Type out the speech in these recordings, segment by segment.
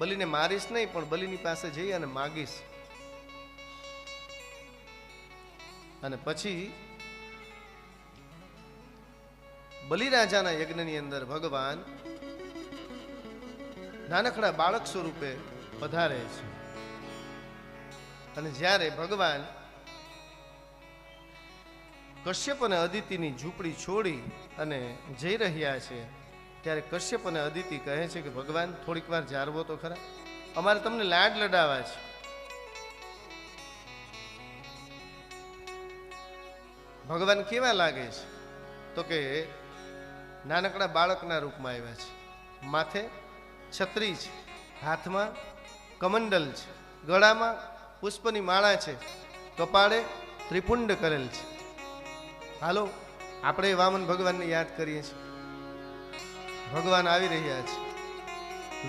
બલિને મારીશ નહીં, પણ બલિની પાસે જઈ અને માગીશ. અને પછી બલિરાજાના યજ્ઞની અંદર ભગવાન નાનકડા બાળક સ્વરૂપે પધારે છે. અને જ્યારે ભગવાન કશ્યપ અને અદિતિની ઝૂંપડી છોડી અને જઈ રહ્યા છે, ત્યારે કશ્યપ અને અદિતિ કહે છે કે ભગવાન થોડીક વાર જાળવો તો ખરા, અમારે તમને લાડ લડાવવા છે. ભગવાન કેવા લાગે છે? તો કે નાનકડા બાળકના રૂપમાં આવ્યા છે. માથે છત્રી છે, હાથમાં કમંડલ છે, ગળામાં પુષ્પની માળા છે, કપાળે ત્રિપુંડ કરેલ છે. હાલો આપણે વામન ભગવાનને યાદ કરીએ છીએ. ભગવાન આવી રહ્યા છે.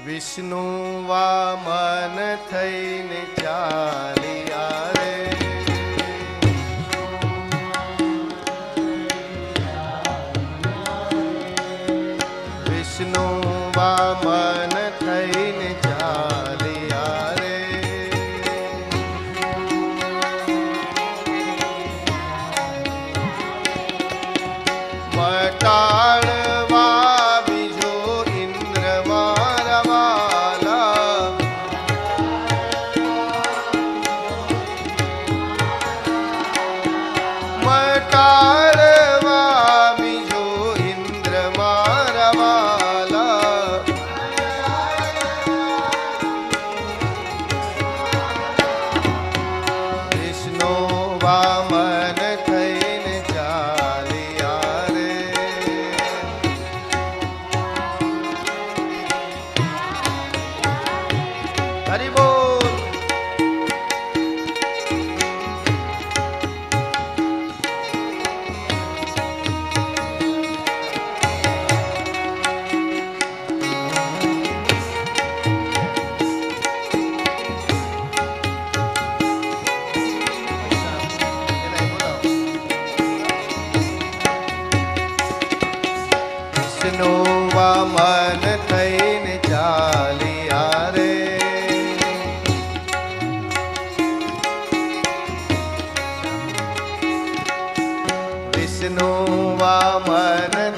વિષ્ણુ વામન થઈને ચાલ્યા રે, વિષ્ણુ વામન થઈને ચાલ્યા રે, વટાળવા બીજો ઇન્દ્ર મારા વાલા, વટાળવા બીજો ઇન્દ્ર મારા વાલા, વિષ્ણુ વામન થઈને ચાલ્યા રે. હરિ બોલ. વિષ્ણુ વામન થઈને ચાલ્યા રે, વિષ્ણુ વામન